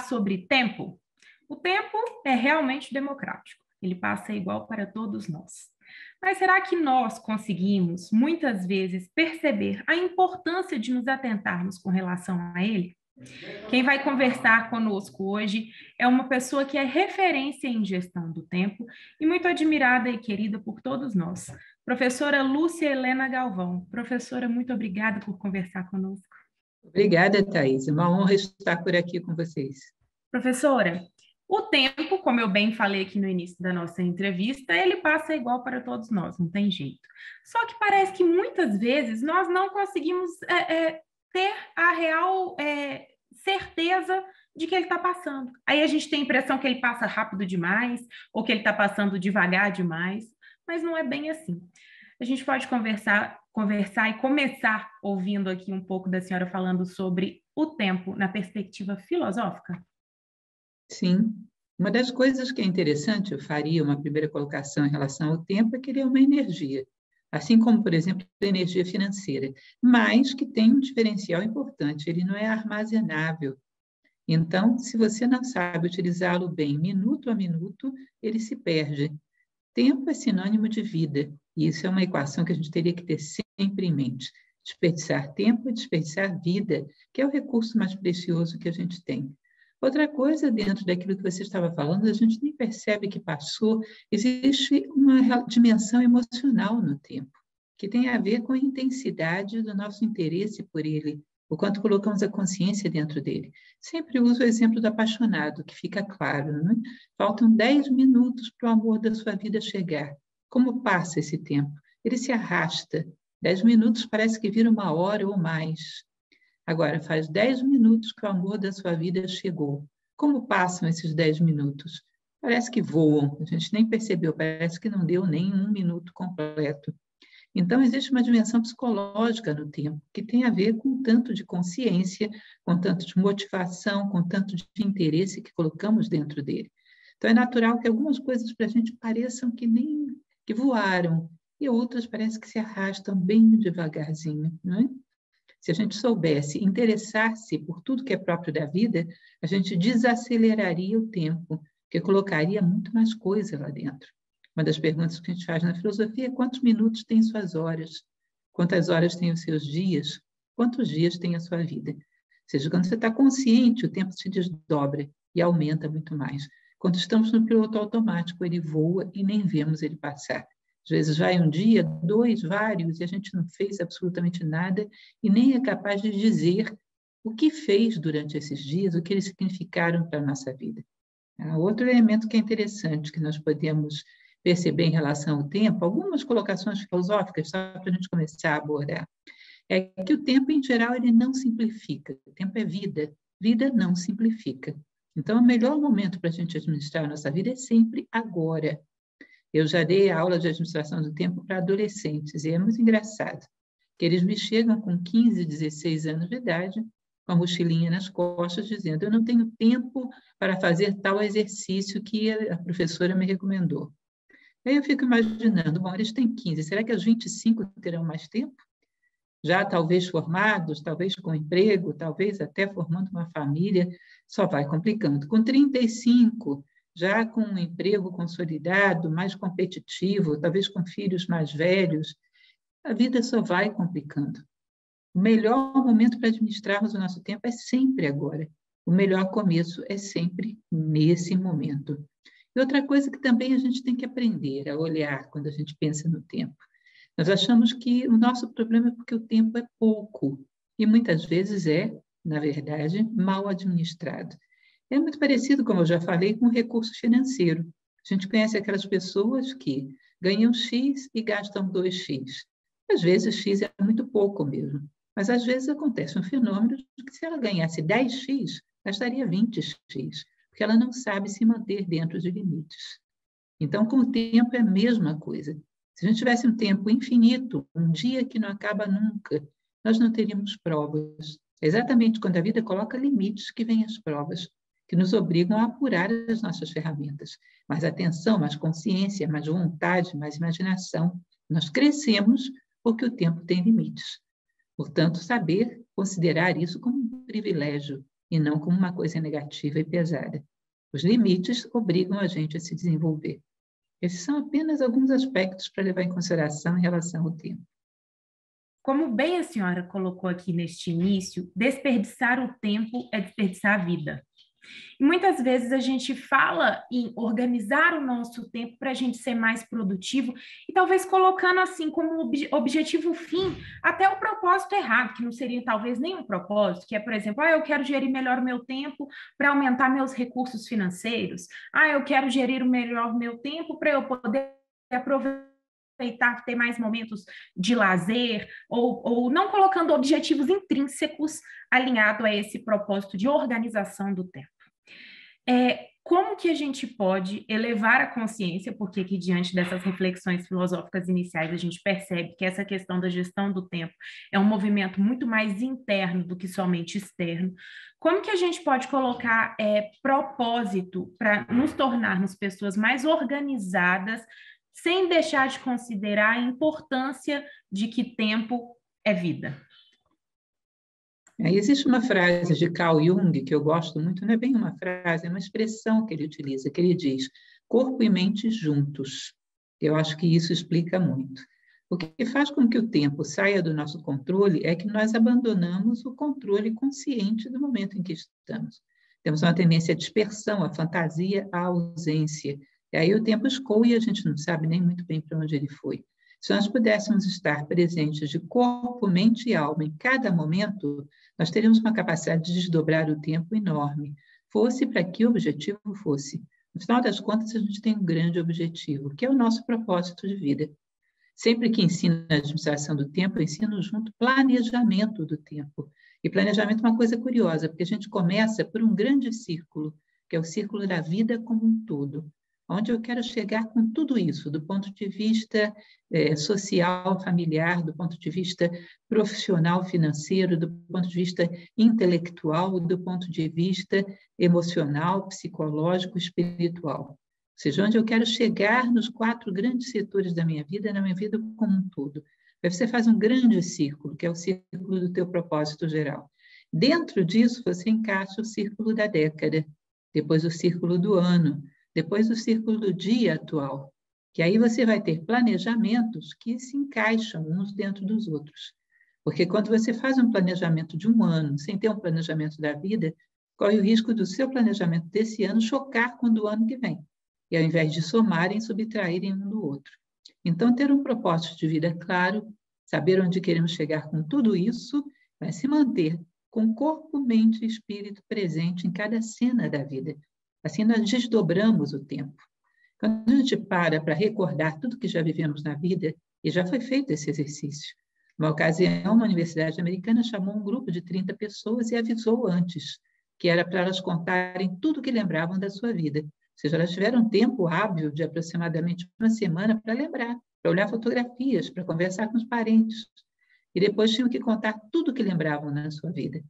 sobre tempo? O tempo é realmente democrático, ele passa igual para todos nós. Mas será que nós conseguimos, muitas vezes, perceber a importância de nos atentarmos com relação a ele? Quem vai conversar conosco hoje é uma pessoa que é referência em gestão do tempo e muito admirada e querida por todos nós. Professora Lúcia Helena Galvão. Professora, muito obrigada por conversar conosco. Obrigada, Thaís. É uma honra estar por aqui com vocês. Professora, o tempo, como eu bem falei aqui no início da nossa entrevista, ele passa igual para todos nós, não tem jeito. Só que parece que muitas vezes nós não conseguimos ter a real certeza de que ele está passando. Aí a gente tem a impressão que ele passa rápido demais, ou que ele está passando devagar demais, mas não é bem assim. A gente pode conversar e começar ouvindo aqui um pouco da senhora falando sobre o tempo na perspectiva filosófica? Sim. Uma das coisas que é interessante, eu faria uma primeira colocação em relação ao tempo, é que ele é uma energia. Assim como, por exemplo, a energia financeira, mas que tem um diferencial importante, ele não é armazenável. Então, se você não sabe utilizá-lo bem, minuto a minuto, ele se perde. Tempo é sinônimo de vida, e isso é uma equação que a gente teria que ter sempre em mente. Desperdiçar tempo e desperdiçar vida, que é o recurso mais precioso que a gente tem. Outra coisa, dentro daquilo que você estava falando, a gente nem percebe que passou, existe uma dimensão emocional no tempo, que tem a ver com a intensidade do nosso interesse por ele, o quanto colocamos a consciência dentro dele. Sempre uso o exemplo do apaixonado, que fica claro, né? Faltam 10 minutos para o amor da sua vida chegar. Como passa esse tempo? Ele se arrasta. 10 minutos parece que vira uma hora ou mais. Agora, faz 10 minutos que o amor da sua vida chegou. Como passam esses 10 minutos? Parece que voam, a gente nem percebeu, parece que não deu nem um minuto completo. Então, existe uma dimensão psicológica no tempo, que tem a ver com tanto de consciência, com tanto de motivação, com tanto de interesse que colocamos dentro dele. Então, é natural que algumas coisas para a gente pareçam que nem que voaram, e outras parecem que se arrastam bem devagarzinho, não é? Se a gente soubesse interessar-se por tudo que é próprio da vida, a gente desaceleraria o tempo, porque colocaria muito mais coisa lá dentro. Uma das perguntas que a gente faz na filosofia é quantos minutos tem suas horas? Quantas horas tem os seus dias? Quantos dias tem a sua vida? Ou seja, quando você está consciente, o tempo se desdobra e aumenta muito mais. Quando estamos no piloto automático, ele voa e nem vemos ele passar. Às vezes vai um dia, dois, vários, e a gente não fez absolutamente nada e nem é capaz de dizer o que fez durante esses dias, o que eles significaram para a nossa vida. Outro elemento que é interessante, que nós podemos perceber em relação ao tempo, algumas colocações filosóficas, só para a gente começar a abordar, é que o tempo, em geral, ele não simplifica. O tempo é vida, vida não simplifica. Então, o melhor momento para a gente administrar a nossa vida é sempre agora. Eu já dei aula de administração do tempo para adolescentes, e é muito engraçado, que eles me chegam com 15, 16 anos de idade, com a mochilinha nas costas, dizendo, eu não tenho tempo para fazer tal exercício que a professora me recomendou. Aí eu fico imaginando, bom, eles têm 15, será que aos 25 terão mais tempo? Já talvez formados, talvez com emprego, talvez até formando uma família, só vai complicando. Com 35, já com um emprego consolidado, mais competitivo, talvez com filhos mais velhos, a vida só vai complicando. O melhor momento para administrarmos o nosso tempo é sempre agora. O melhor começo é sempre nesse momento. E outra coisa que também a gente tem que aprender a olhar quando a gente pensa no tempo. Nós achamos que o nosso problema é porque o tempo é pouco, e muitas vezes é, na verdade, mal administrado. É muito parecido, como eu já falei, com o recurso financeiro. A gente conhece aquelas pessoas que ganham X e gastam 2X. Às vezes, X é muito pouco mesmo, mas às vezes acontece um fenômeno de que se ela ganhasse 10X, gastaria 20X, porque ela não sabe se manter dentro de limites. Então, com o tempo é a mesma coisa. Se a gente tivesse um tempo infinito, um dia que não acaba nunca, nós não teríamos provas. É exatamente quando a vida coloca limites que vêm as provas, que nos obrigam a apurar as nossas ferramentas. Mais atenção, mais consciência, mais vontade, mais imaginação. Nós crescemos porque o tempo tem limites. Portanto, saber considerar isso como um privilégio, e não como uma coisa negativa e pesada. Os limites obrigam a gente a se desenvolver. Esses são apenas alguns aspectos para levar em consideração em relação ao tempo. Como bem a senhora colocou aqui neste início, desperdiçar o tempo é desperdiçar a vida. E muitas vezes a gente fala em organizar o nosso tempo para a gente ser mais produtivo e talvez colocando assim como objetivo fim até o propósito errado, que não seria talvez nem um propósito, que é, por exemplo, eu quero gerir melhor o meu tempo para aumentar meus recursos financeiros. Eu quero gerir melhor o meu tempo para eu poder aproveitar, ter mais momentos de lazer, ou não colocando objetivos intrínsecos alinhado a esse propósito de organização do tempo. Como que a gente pode elevar a consciência, porque aqui diante dessas reflexões filosóficas iniciais a gente percebe que essa questão da gestão do tempo é um movimento muito mais interno do que somente externo. Como que a gente pode colocar propósito para nos tornarmos pessoas mais organizadas, sem deixar de considerar a importância de que tempo é vida? Existe uma frase de Carl Jung que eu gosto muito, não é bem uma frase, é uma expressão que ele utiliza, que ele diz, corpo e mente juntos. Eu acho que isso explica muito. O que faz com que o tempo saia do nosso controle é que nós abandonamos o controle consciente do momento em que estamos. Temos uma tendência à dispersão, à fantasia, à ausência. E aí o tempo escoa e a gente não sabe nem muito bem para onde ele foi. Se nós pudéssemos estar presentes de corpo, mente e alma em cada momento, nós teríamos uma capacidade de desdobrar o tempo enorme, fosse para que o objetivo fosse. No final das contas, a gente tem um grande objetivo, que é o nosso propósito de vida. Sempre que ensino a administração do tempo, eu ensino junto planejamento do tempo. E planejamento é uma coisa curiosa, porque a gente começa por um grande círculo, que é o círculo da vida como um todo, onde eu quero chegar com tudo isso, do ponto de vista social, familiar, do ponto de vista profissional, financeiro, do ponto de vista intelectual, do ponto de vista emocional, psicológico, espiritual. Ou seja, onde eu quero chegar nos 4 grandes setores da minha vida, na minha vida como um todo. Aí você faz um grande círculo, que é o círculo do teu propósito geral. Dentro disso, você encaixa o círculo da década, depois o círculo do ano, depois o círculo do dia atual, que aí você vai ter planejamentos que se encaixam uns dentro dos outros. Porque quando você faz um planejamento de um ano, sem ter um planejamento da vida, corre o risco do seu planejamento desse ano chocar com o do ano que vem. E ao invés de somarem, subtraírem um do outro. Então, ter um propósito de vida claro, saber onde queremos chegar com tudo isso, vai se manter com corpo, mente e espírito presente em cada cena da vida. Assim, nós desdobramos o tempo. Quando a gente para recordar tudo que já vivemos na vida, e já foi feito esse exercício. Uma ocasião, uma universidade americana chamou um grupo de 30 pessoas e avisou antes, que era para elas contarem tudo que lembravam da sua vida. Ou seja, elas tiveram um tempo hábil de aproximadamente uma semana para lembrar, para olhar fotografias, para conversar com os parentes. E depois tinham que contar tudo que lembravam na sua vida.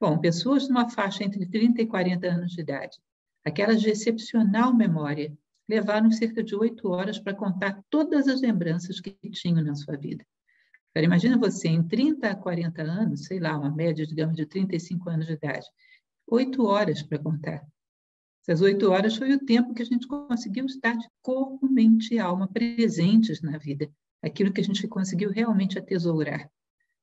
Bom, pessoas numa faixa entre 30 e 40 anos de idade, aquelas de excepcional memória, levaram cerca de 8 horas para contar todas as lembranças que tinham na sua vida. Agora, imagina você, em 30 a 40 anos, sei lá, uma média, digamos, de 35 anos de idade, 8 horas para contar. Essas 8 horas foi o tempo que a gente conseguiu estar de corpo, mente e alma presentes na vida, aquilo que a gente conseguiu realmente atesourar.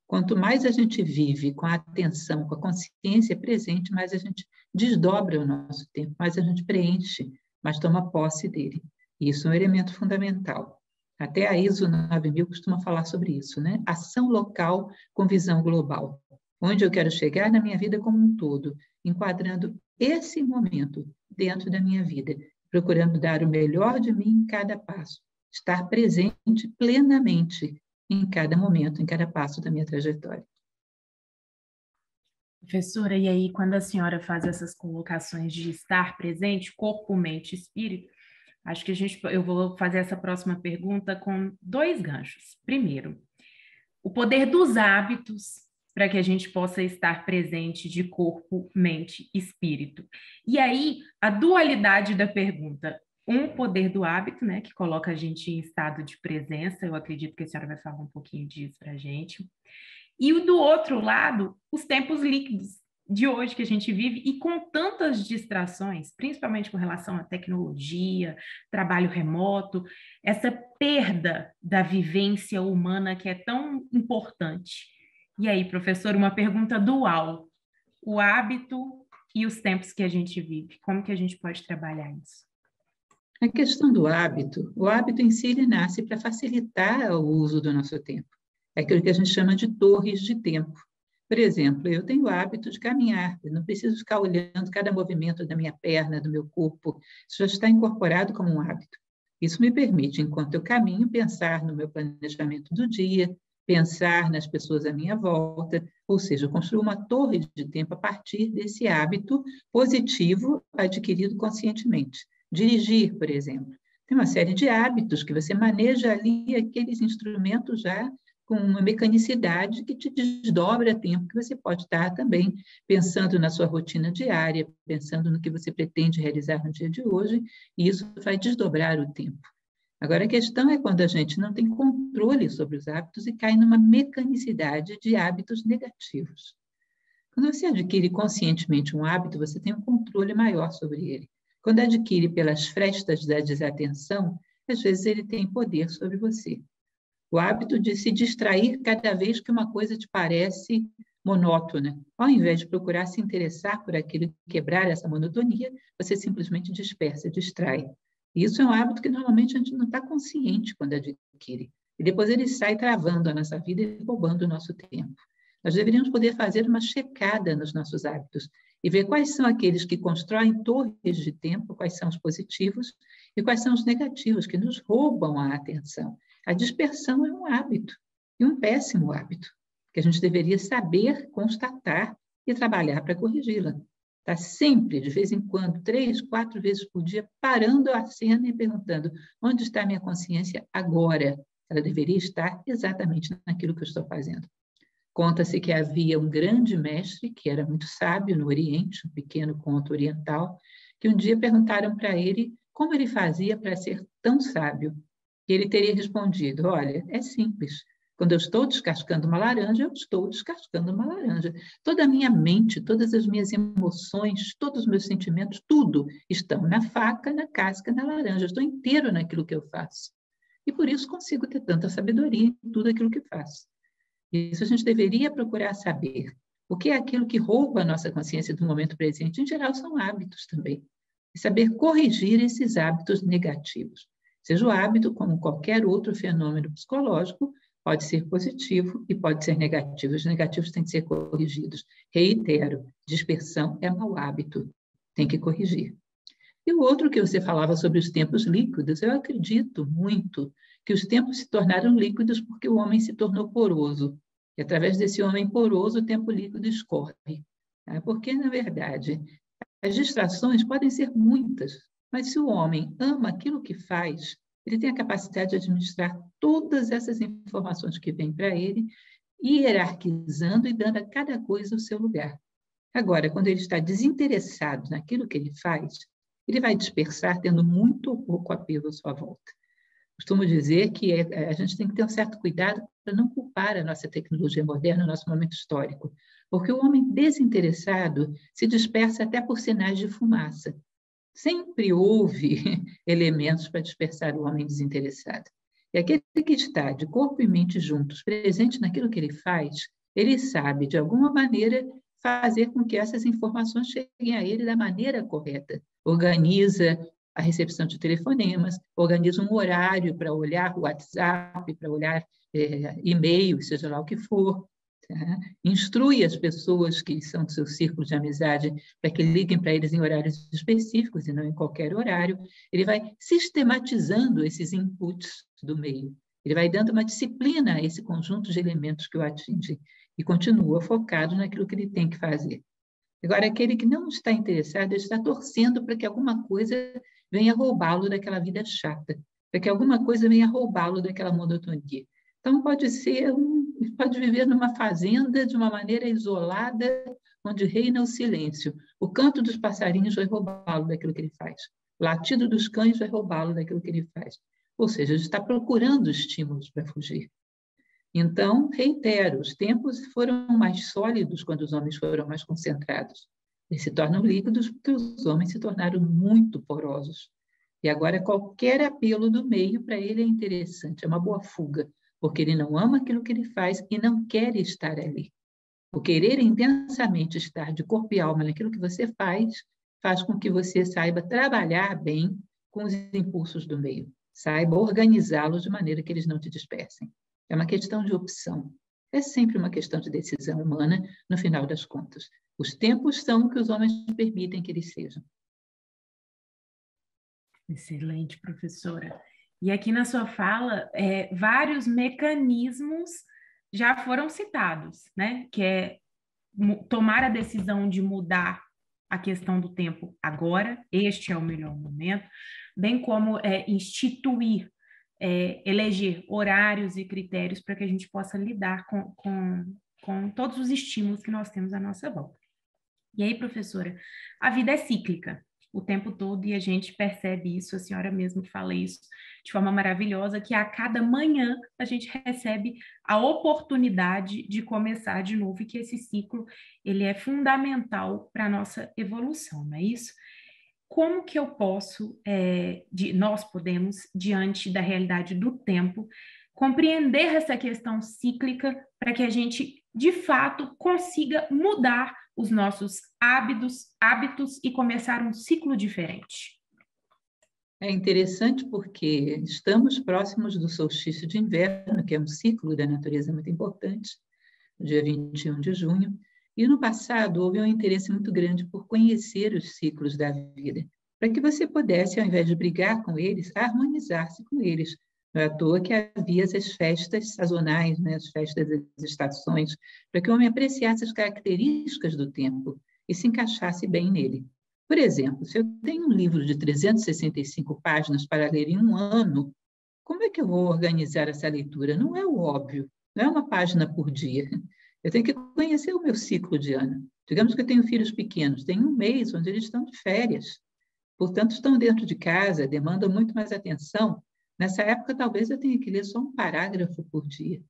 Quanto mais a gente vive com a atenção, com a consciência presente, mais a gente desdobra o nosso tempo, mais a gente preenche, mais toma posse dele. E isso é um elemento fundamental. Até a ISO 9000 costuma falar sobre isso, né? Ação local com visão global. Onde eu quero chegar na minha vida como um todo, enquadrando esse momento dentro da minha vida, procurando dar o melhor de mim em cada passo, estar presente plenamente em cada momento, em cada passo da minha trajetória. Professora, e aí, quando a senhora faz essas colocações de estar presente, corpo, mente, espírito, acho que eu vou fazer essa próxima pergunta com 2 ganchos. Primeiro, o poder dos hábitos para que a gente possa estar presente de corpo, mente, espírito. E aí, a dualidade da pergunta. O poder do hábito, né, que coloca a gente em estado de presença, eu acredito que a senhora vai falar um pouquinho disso para a gente. E o do outro lado, os tempos líquidos, de hoje que a gente vive e com tantas distrações, principalmente com relação à tecnologia, trabalho remoto, essa perda da vivência humana que é tão importante. E aí, professor, uma pergunta dual: o hábito e os tempos que a gente vive, como que a gente pode trabalhar isso? A questão do hábito, o hábito em si ele nasce para facilitar o uso do nosso tempo. É aquilo que a gente chama de torres de tempo. Por exemplo, eu tenho o hábito de caminhar, eu não preciso ficar olhando cada movimento da minha perna, do meu corpo, isso já está incorporado como um hábito. Isso me permite, enquanto eu caminho, pensar no meu planejamento do dia, pensar nas pessoas à minha volta, ou seja, construir uma torre de tempo a partir desse hábito positivo adquirido conscientemente. Dirigir, por exemplo. Tem uma série de hábitos que você maneja ali aqueles instrumentos já com uma mecanicidade que te desdobra tempo que você pode estar também pensando na sua rotina diária, pensando no que você pretende realizar no dia de hoje, e isso vai desdobrar o tempo. Agora, a questão é quando a gente não tem controle sobre os hábitos e cai numa mecanicidade de hábitos negativos. Quando você adquire conscientemente um hábito, você tem um controle maior sobre ele. Quando adquire pelas frestas da desatenção, às vezes ele tem poder sobre você. O hábito de se distrair cada vez que uma coisa te parece monótona. Ao invés de procurar se interessar por aquilo e quebrar essa monotonia, você simplesmente dispersa, distrai. E isso é um hábito que normalmente a gente não está consciente quando adquire. E depois ele sai travando a nossa vida e roubando o nosso tempo. Nós deveríamos poder fazer uma checada nos nossos hábitos e ver quais são aqueles que constroem torres de tempo, quais são os positivos e quais são os negativos que nos roubam a atenção. A dispersão é um hábito, e um péssimo hábito, que a gente deveria saber constatar e trabalhar para corrigi-la. Está sempre, de vez em quando, 3, 4 vezes por dia, parando a cena e perguntando: onde está a minha consciência agora? Ela deveria estar exatamente naquilo que eu estou fazendo. Conta-se que havia um grande mestre, que era muito sábio no Oriente, um pequeno conto oriental, que um dia perguntaram para ele como ele fazia para ser tão sábio. E ele teria respondido: olha, é simples. Quando eu estou descascando uma laranja, eu estou descascando uma laranja. Toda a minha mente, todas as minhas emoções, todos os meus sentimentos, tudo estão na faca, na casca, na laranja. Eu estou inteiro naquilo que eu faço. E por isso consigo ter tanta sabedoria em tudo aquilo que faço. Isso a gente deveria procurar saber. O que é aquilo que rouba a nossa consciência do momento presente? Em geral, são hábitos também. E saber corrigir esses hábitos negativos. Seja o hábito, como qualquer outro fenômeno psicológico, pode ser positivo e pode ser negativo. Os negativos têm que ser corrigidos. Reitero, dispersão é mau hábito, tem que corrigir. E o outro que você falava sobre os tempos líquidos, eu acredito muito que os tempos se tornaram líquidos porque o homem se tornou poroso. E através desse homem poroso, o tempo líquido escorre. Porque, na verdade, as distrações podem ser muitas, mas se o homem ama aquilo que faz, ele tem a capacidade de administrar todas essas informações que vêm para ele, hierarquizando e dando a cada coisa o seu lugar. Agora, quando ele está desinteressado naquilo que ele faz, ele vai dispersar, tendo muito ou pouco apelo à sua volta. Costumo dizer que a gente tem que ter um certo cuidado para não culpar a nossa tecnologia moderna, o nosso momento histórico, porque o homem desinteressado se dispersa até por sinais de fumaça. Sempre houve elementos para dispersar o homem desinteressado. E aquele que está de corpo e mente juntos, presente naquilo que ele faz, ele sabe, de alguma maneira, fazer com que essas informações cheguem a ele da maneira correta. Organiza a recepção de telefonemas, organiza um horário para olhar o WhatsApp, para olhar e-mail, seja lá o que for. Tá? Instrui as pessoas que são do seu círculo de amizade para que liguem para eles em horários específicos e não em qualquer horário. Ele vai sistematizando esses inputs do meio. Ele vai dando uma disciplina a esse conjunto de elementos que o atinge e continua focado naquilo que ele tem que fazer. Agora, aquele que não está interessado, ele está torcendo para que alguma coisa venha roubá-lo daquela vida chata, para que alguma coisa venha roubá-lo daquela monotonia. Então, pode viver numa fazenda de uma maneira isolada, onde reina o silêncio. O canto dos passarinhos vai roubá-lo daquilo que ele faz. O latido dos cães vai roubá-lo daquilo que ele faz. Ou seja, ele está procurando estímulos para fugir. Então, reitero, os tempos foram mais sólidos quando os homens foram mais concentrados. Eles se tornam líquidos porque os homens se tornaram muito porosos. E agora qualquer apelo do meio para ele é interessante, é uma boa fuga, porque ele não ama aquilo que ele faz e não quer estar ali. O querer intensamente estar de corpo e alma naquilo que você faz com que você saiba trabalhar bem com os impulsos do meio, saiba organizá-los de maneira que eles não te dispersem. É uma questão de opção. É sempre uma questão de decisão humana, no final das contas. Os tempos são o que os homens permitem que eles sejam. Excelente, professora. E aqui na sua fala, vários mecanismos já foram citados, né? Que é tomar a decisão de mudar a questão do tempo agora, este é o melhor momento, bem como instituir, eleger horários e critérios para que a gente possa lidar com todos os estímulos que nós temos à nossa volta. E aí, professora, a vida é cíclica o tempo todo e a gente percebe isso, a senhora mesmo fala isso de forma maravilhosa, que a cada manhã a gente recebe a oportunidade de começar de novo e que esse ciclo, ele é fundamental para a nossa evolução, não é isso? Como que eu posso, nós podemos, diante da realidade do tempo, compreender essa questão cíclica para que a gente, de fato, consiga mudar os nossos hábitos e começar um ciclo diferente? É interessante porque estamos próximos do solstício de inverno, que é um ciclo da natureza muito importante, no dia 21 de junho, e no passado houve um interesse muito grande por conhecer os ciclos da vida, para que você pudesse, ao invés de brigar com eles, harmonizar-se com eles. Não é à toa que havia essas festas sazonais, né? As festas das estações, para que o homem apreciasse as características do tempo e se encaixasse bem nele. Por exemplo, se eu tenho um livro de 365 páginas para ler em um ano, como é que eu vou organizar essa leitura? Não é o óbvio, não é uma página por dia. Eu tenho que conhecer o meu ciclo de ano. Digamos que eu tenho filhos pequenos, tem um mês onde eles estão de férias, portanto, estão dentro de casa, demandam muito mais atenção. Nessa época, talvez eu tenha que ler só um parágrafo por dia.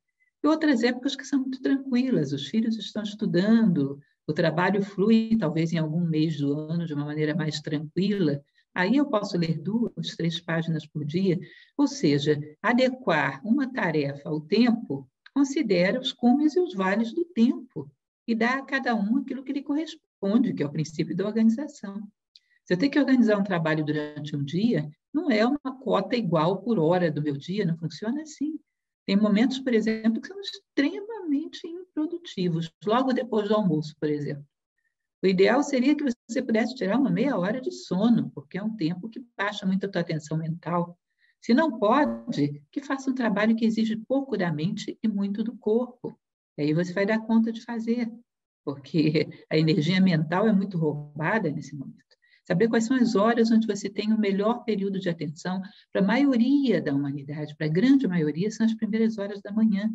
E outras épocas que são muito tranquilas, os filhos estão estudando, o trabalho flui, talvez em algum mês do ano, de uma maneira mais tranquila. Aí eu posso ler 2, 3 páginas por dia. Ou seja, adequar uma tarefa ao tempo considera os cumes e os vales do tempo e dá a cada um aquilo que lhe corresponde, que é o princípio da organização. Se eu tenho que organizar um trabalho durante um dia, não é uma cota igual por hora do meu dia, não funciona assim. Tem momentos, por exemplo, que são extremamente improdutivos, logo depois do almoço, por exemplo. O ideal seria que você pudesse tirar uma meia hora de sono, porque é um tempo que baixa muito a tua atenção mental. Se não pode, que faça um trabalho que exige pouco da mente e muito do corpo. E aí você vai dar conta de fazer, porque a energia mental é muito roubada nesse momento. Saber quais são as horas onde você tem o melhor período de atenção para a maioria da humanidade, para a grande maioria, são as primeiras horas da manhã.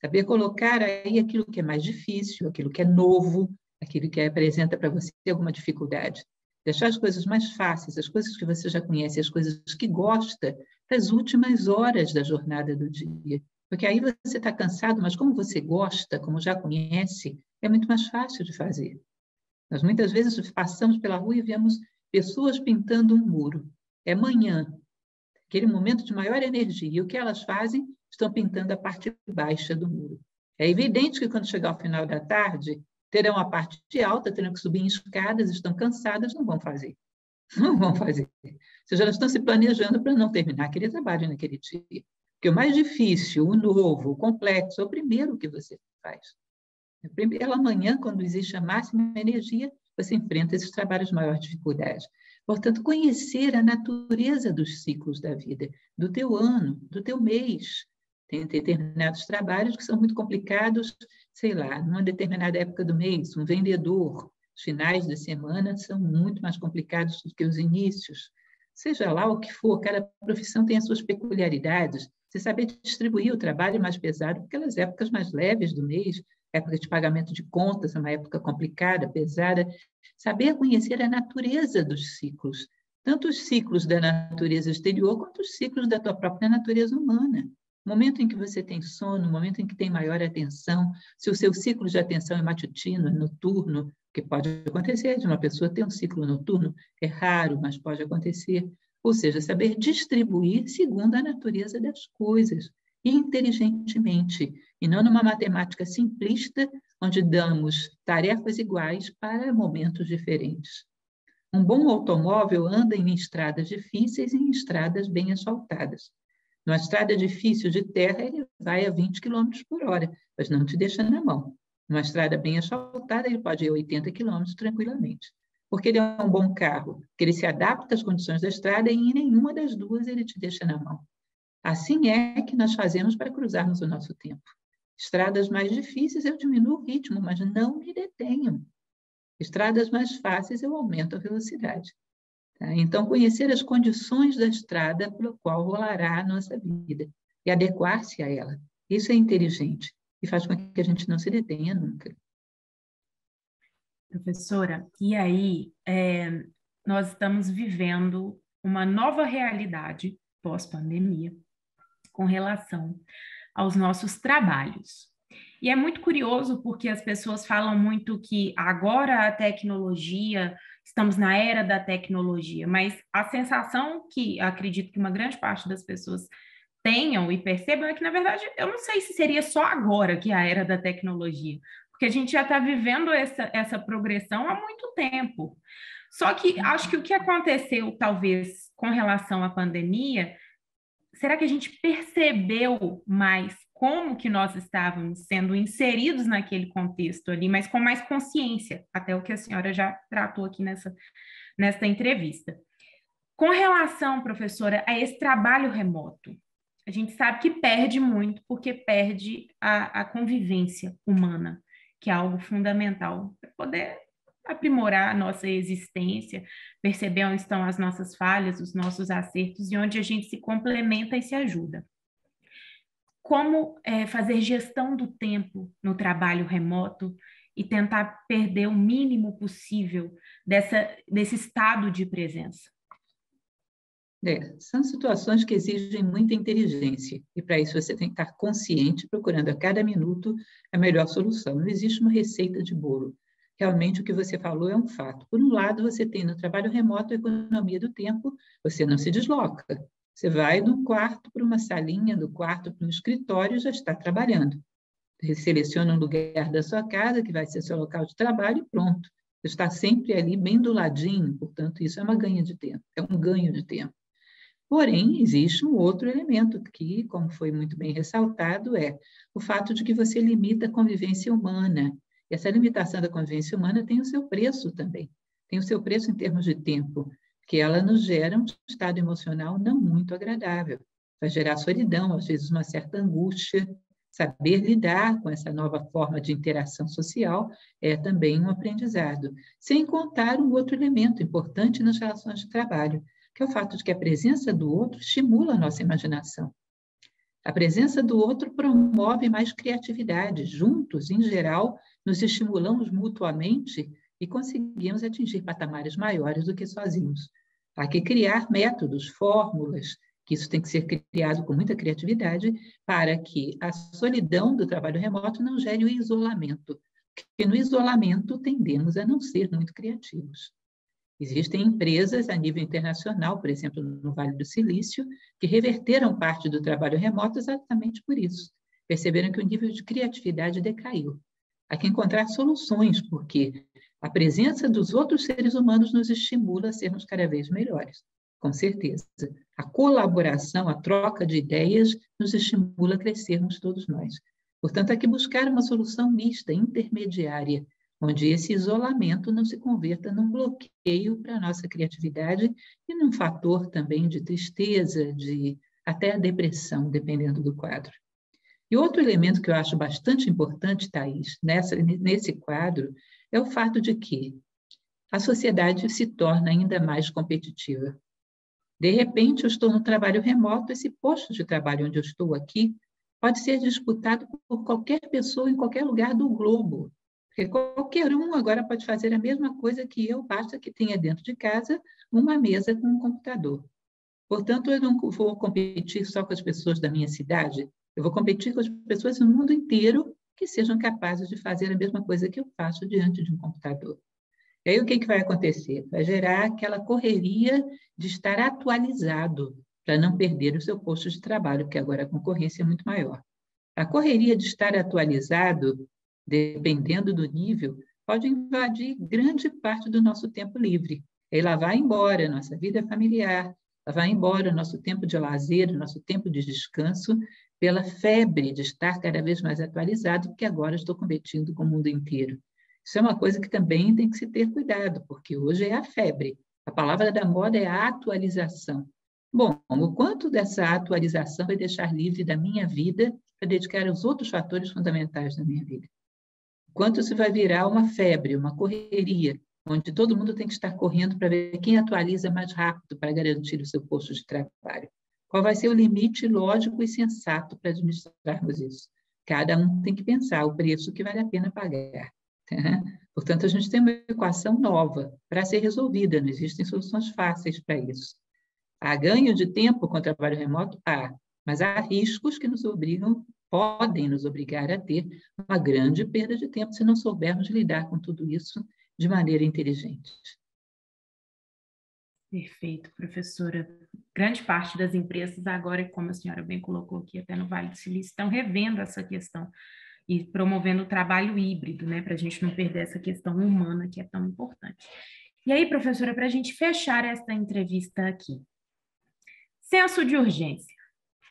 Saber colocar aí aquilo que é mais difícil, aquilo que é novo, aquilo que apresenta para você alguma dificuldade. Deixar as coisas mais fáceis, as coisas que você já conhece, as coisas que gosta, para as últimas horas da jornada do dia. Porque aí você está cansado, mas como você gosta, como já conhece, é muito mais fácil de fazer. Nós muitas vezes passamos pela rua e vemos pessoas pintando um muro. É manhã, aquele momento de maior energia. E o que elas fazem? Estão pintando a parte baixa do muro. É evidente que quando chegar ao final da tarde, terão a parte alta, terão que subir em escadas, estão cansadas, não vão fazer. Não vão fazer. Ou seja, elas estão se planejando para não terminar aquele trabalho naquele dia. Porque o mais difícil, o novo, o complexo, é o primeiro que você faz. Pela manhã, quando existe a máxima energia, você enfrenta esses trabalhos de maior dificuldade. Portanto, conhecer a natureza dos ciclos da vida, do teu ano, do teu mês. Tem determinados trabalhos que são muito complicados, sei lá, numa determinada época do mês, um vendedor, os finais da semana são muito mais complicados do que os inícios. Seja lá o que for, cada profissão tem as suas peculiaridades. Você saber distribuir o trabalho mais pesado pelas épocas mais leves do mês, época de pagamento de contas, é uma época complicada, pesada. Saber conhecer a natureza dos ciclos, tanto os ciclos da natureza exterior quanto os ciclos da tua própria natureza humana. O momento em que você tem sono, o momento em que tem maior atenção, se o seu ciclo de atenção é matutino, é noturno, que pode acontecer de uma pessoa ter um ciclo noturno, é raro, mas pode acontecer. Ou seja, saber distribuir segundo a natureza das coisas, e inteligentemente, e não numa matemática simplista, onde damos tarefas iguais para momentos diferentes. Um bom automóvel anda em estradas difíceis e em estradas bem asfaltadas. Numa estrada difícil de terra, ele vai a 20 km por hora, mas não te deixa na mão. Numa estrada bem asfaltada, ele pode ir a 80 km tranquilamente. Porque ele é um bom carro, que ele se adapta às condições da estrada e em nenhuma das duas ele te deixa na mão. Assim é que nós fazemos para cruzarmos o nosso tempo. Estradas mais difíceis eu diminuo o ritmo, mas não me detenho. Estradas mais fáceis eu aumento a velocidade. Tá? Então, conhecer as condições da estrada pela qual rolará a nossa vida e adequar-se a ela. Isso é inteligente e faz com que a gente não se detenha nunca. Professora, e aí, nós estamos vivendo uma nova realidade pós-pandemia com relação aos nossos trabalhos. E é muito curioso porque as pessoas falam muito que agora a tecnologia, estamos na era da tecnologia, mas a sensação que acredito que uma grande parte das pessoas tenham e percebam é que, na verdade, eu não sei se seria só agora que é a era da tecnologia, porque a gente já está vivendo essa progressão há muito tempo. Só que acho que o que aconteceu, talvez, com relação à pandemia, será que a gente percebeu mais como que nós estávamos sendo inseridos naquele contexto ali, mas com mais consciência, até o que a senhora já tratou aqui nessa entrevista. Com relação, professora, a esse trabalho remoto, a gente sabe que perde muito, porque perde a convivência humana, que é algo fundamental para poder aprimorar a nossa existência, perceber onde estão as nossas falhas, os nossos acertos e onde a gente se complementa e se ajuda. Como fazer gestão do tempo no trabalho remoto e tentar perder o mínimo possível desse estado de presença? São situações que exigem muita inteligência, e para isso você tem que estar consciente, procurando a cada minuto a melhor solução. Não existe uma receita de bolo. Realmente o que você falou é um fato. Por um lado, você tem no trabalho remoto a economia do tempo, você não se desloca. Você vai do quarto para uma salinha, do quarto para um escritório e já está trabalhando. Você seleciona um lugar da sua casa, que vai ser seu local de trabalho, e pronto. Você está sempre ali, bem do ladinho, portanto, isso é uma ganha de tempo, é um ganho de tempo. Porém, existe um outro elemento que, como foi muito bem ressaltado, é o fato de que você limita a convivência humana. E essa limitação da convivência humana tem o seu preço também. Tem o seu preço em termos de tempo, que ela nos gera um estado emocional não muito agradável. Vai gerar solidão, às vezes uma certa angústia. Saber lidar com essa nova forma de interação social é também um aprendizado. Sem contar um outro elemento importante nas relações de trabalho, que é o fato de que a presença do outro estimula a nossa imaginação. A presença do outro promove mais criatividade. Juntos, em geral, nos estimulamos mutuamente e conseguimos atingir patamares maiores do que sozinhos. Há que criar métodos, fórmulas, que isso tem que ser criado com muita criatividade, para que a solidão do trabalho remoto não gere o isolamento, porque no isolamento tendemos a não ser muito criativos. Existem empresas a nível internacional, por exemplo, no Vale do Silício, que reverteram parte do trabalho remoto exatamente por isso. Perceberam que o nível de criatividade decaiu. Há que encontrar soluções, porque a presença dos outros seres humanos nos estimula a sermos cada vez melhores, com certeza. A colaboração, a troca de ideias nos estimula a crescermos todos nós. Portanto, há que buscar uma solução mista, intermediária, onde esse isolamento não se converta num bloqueio para a nossa criatividade e num fator também de tristeza, de até a depressão, dependendo do quadro. E outro elemento que eu acho bastante importante, Thaís, nesse quadro, é o fato de que a sociedade se torna ainda mais competitiva. De repente, eu estou no trabalho remoto, esse posto de trabalho onde eu estou aqui pode ser disputado por qualquer pessoa em qualquer lugar do globo. Porque qualquer um agora pode fazer a mesma coisa que eu, basta que tenha dentro de casa uma mesa com um computador. Portanto, eu não vou competir só com as pessoas da minha cidade, eu vou competir com as pessoas no mundo inteiro que sejam capazes de fazer a mesma coisa que eu faço diante de um computador. E aí, o que vai acontecer? Vai gerar aquela correria de estar atualizado para não perder o seu posto de trabalho, porque agora a concorrência é muito maior. A correria de estar atualizado, dependendo do nível, pode invadir grande parte do nosso tempo livre. E lá vai embora a nossa vida familiar, lá vai embora o nosso tempo de lazer, o nosso tempo de descanso, pela febre de estar cada vez mais atualizado, porque agora estou competindo com o mundo inteiro. Isso é uma coisa que também tem que se ter cuidado, porque hoje é a febre. A palavra da moda é a atualização. Bom, o quanto dessa atualização vai deixar livre da minha vida para dedicar aos outros fatores fundamentais da minha vida? Quanto isso vai virar uma febre, uma correria, onde todo mundo tem que estar correndo para ver quem atualiza mais rápido para garantir o seu posto de trabalho? Qual vai ser o limite lógico e sensato para administrarmos isso? Cada um tem que pensar o preço que vale a pena pagar. Portanto, a gente tem uma equação nova para ser resolvida, não existem soluções fáceis para isso. Há ganho de tempo com o trabalho remoto? Há, mas há riscos que nos obrigam, podem nos obrigar a ter uma grande perda de tempo se não soubermos lidar com tudo isso de maneira inteligente. Perfeito, professora. Grande parte das empresas agora, como a senhora bem colocou aqui, até no Vale do Silício, estão revendo essa questão e promovendo o trabalho híbrido, né, para a gente não perder essa questão humana que é tão importante. E aí, professora, para a gente fechar esta entrevista aqui, senso de urgência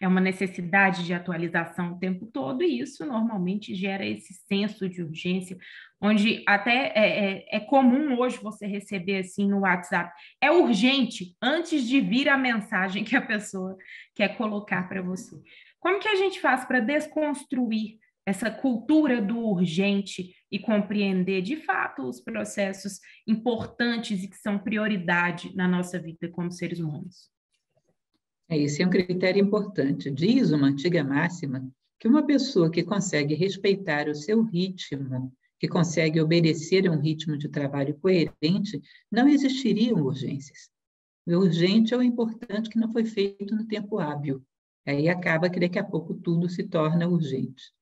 é uma necessidade de atualização o tempo todo, e isso normalmente gera esse senso de urgência, onde até é comum hoje você receber assim no WhatsApp, é urgente, antes de vir a mensagem que a pessoa quer colocar para você. Como que a gente faz para desconstruir essa cultura do urgente e compreender de fato os processos importantes e que são prioridade na nossa vida como seres humanos? Esse é um critério importante. Diz uma antiga máxima que uma pessoa que consegue respeitar o seu ritmo, que consegue obedecer a um ritmo de trabalho coerente, não existiriam urgências. O urgente é o importante que não foi feito no tempo hábil. Aí acaba que daqui a pouco tudo se torna urgente.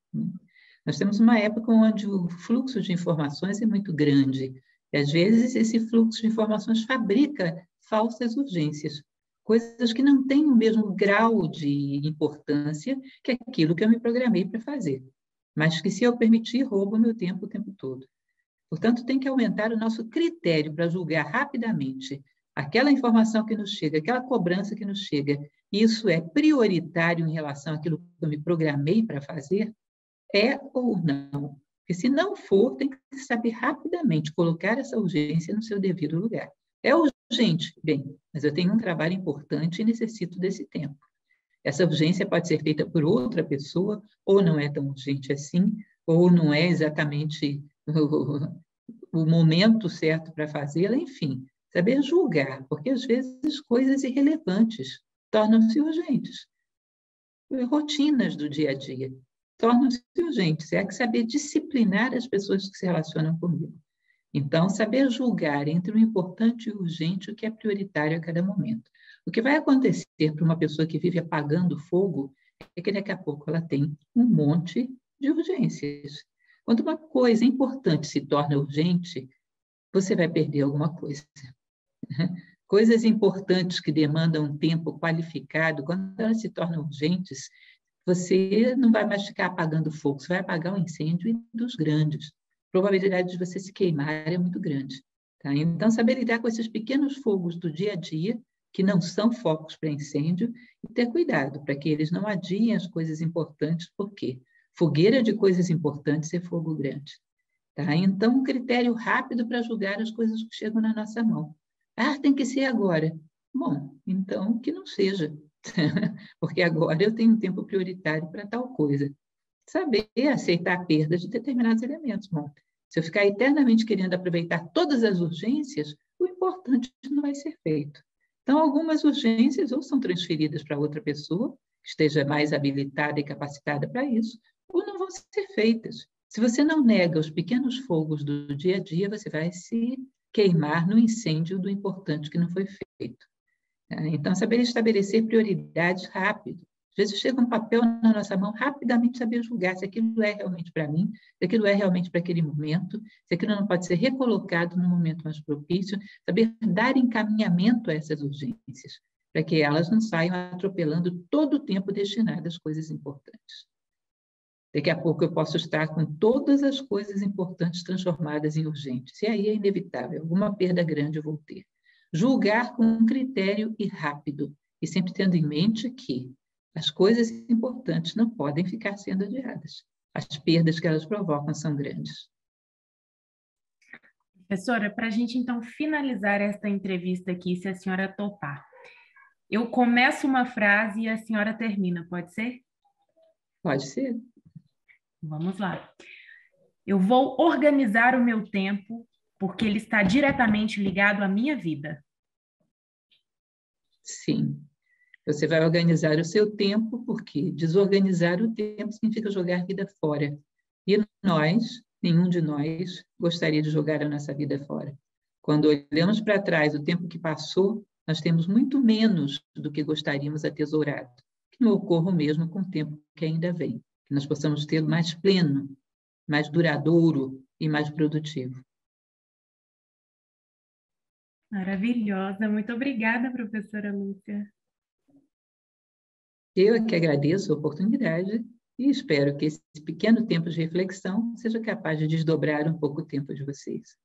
Nós temos uma época onde o fluxo de informações é muito grande. E, às vezes, esse fluxo de informações fabrica falsas urgências, coisas que não têm o mesmo grau de importância que aquilo que eu me programei para fazer, mas que, se eu permitir, rouba o meu tempo o tempo todo. Portanto, tem que aumentar o nosso critério para julgar rapidamente aquela informação que nos chega, aquela cobrança que nos chega. Isso é prioritário em relação àquilo que eu me programei para fazer? É ou não? Porque, se não for, tem que saber rapidamente colocar essa urgência no seu devido lugar. É urgente? Bem, mas eu tenho um trabalho importante e necessito desse tempo. Essa urgência pode ser feita por outra pessoa, ou não é tão urgente assim, ou não é exatamente o momento certo para fazê-la, enfim, saber julgar, porque às vezes coisas irrelevantes tornam-se urgentes. Rotinas do dia a dia tornam-se urgentes. É que saber disciplinar as pessoas que se relacionam comigo. Então, saber julgar entre o importante e o urgente, o que é prioritário a cada momento. O que vai acontecer para uma pessoa que vive apagando fogo é que daqui a pouco ela tem um monte de urgências. Quando uma coisa importante se torna urgente, você vai perder alguma coisa. Coisas importantes que demandam um tempo qualificado, quando elas se tornam urgentes, você não vai mais ficar apagando fogo, você vai apagar um incêndio dos grandes. A probabilidade de você se queimar é muito grande. Tá? Então, saber lidar com esses pequenos fogos do dia a dia, que não são focos para incêndio, e ter cuidado para que eles não adiem as coisas importantes, porque fogueira de coisas importantes é fogo grande. Tá? Então, um critério rápido para julgar as coisas que chegam na nossa mão. Ah, tem que ser agora. Bom, então que não seja, porque agora eu tenho um tempo prioritário para tal coisa. Saber aceitar a perda de determinados elementos. Bom, se eu ficar eternamente querendo aproveitar todas as urgências, o importante não vai ser feito. Então, algumas urgências ou são transferidas para outra pessoa, que esteja mais habilitada e capacitada para isso, ou não vão ser feitas. Se você não nega os pequenos fogos do dia a dia, você vai se queimar no incêndio do importante que não foi feito. Então, saber estabelecer prioridades rápido. Às vezes chega um papel na nossa mão, rapidamente saber julgar se aquilo é realmente para mim, se aquilo é realmente para aquele momento, se aquilo não pode ser recolocado no momento mais propício, saber dar encaminhamento a essas urgências, para que elas não saiam atropelando todo o tempo destinado às coisas importantes. Daqui a pouco eu posso estar com todas as coisas importantes transformadas em urgentes, e aí é inevitável, alguma perda grande eu vou ter. Julgar com um critério e rápido, e sempre tendo em mente que as coisas importantes não podem ficar sendo adiadas. As perdas que elas provocam são grandes. Professora, para a gente então finalizar esta entrevista aqui, se a senhora topar, eu começo uma frase e a senhora termina, pode ser? Pode ser. Vamos lá. Eu vou organizar o meu tempo porque ele está diretamente ligado à minha vida. Sim. Você vai organizar o seu tempo, porque desorganizar o tempo significa jogar a vida fora. E nós, nenhum de nós, gostaria de jogar a nossa vida fora. Quando olhamos para trás o tempo que passou, nós temos muito menos do que gostaríamos atesourado. Que não ocorra o mesmo com o tempo que ainda vem. Que nós possamos ter mais pleno, mais duradouro e mais produtivo. Maravilhosa. Muito obrigada, professora Lúcia. Eu é que agradeço a oportunidade e espero que esse pequeno tempo de reflexão seja capaz de desdobrar um pouco o tempo de vocês.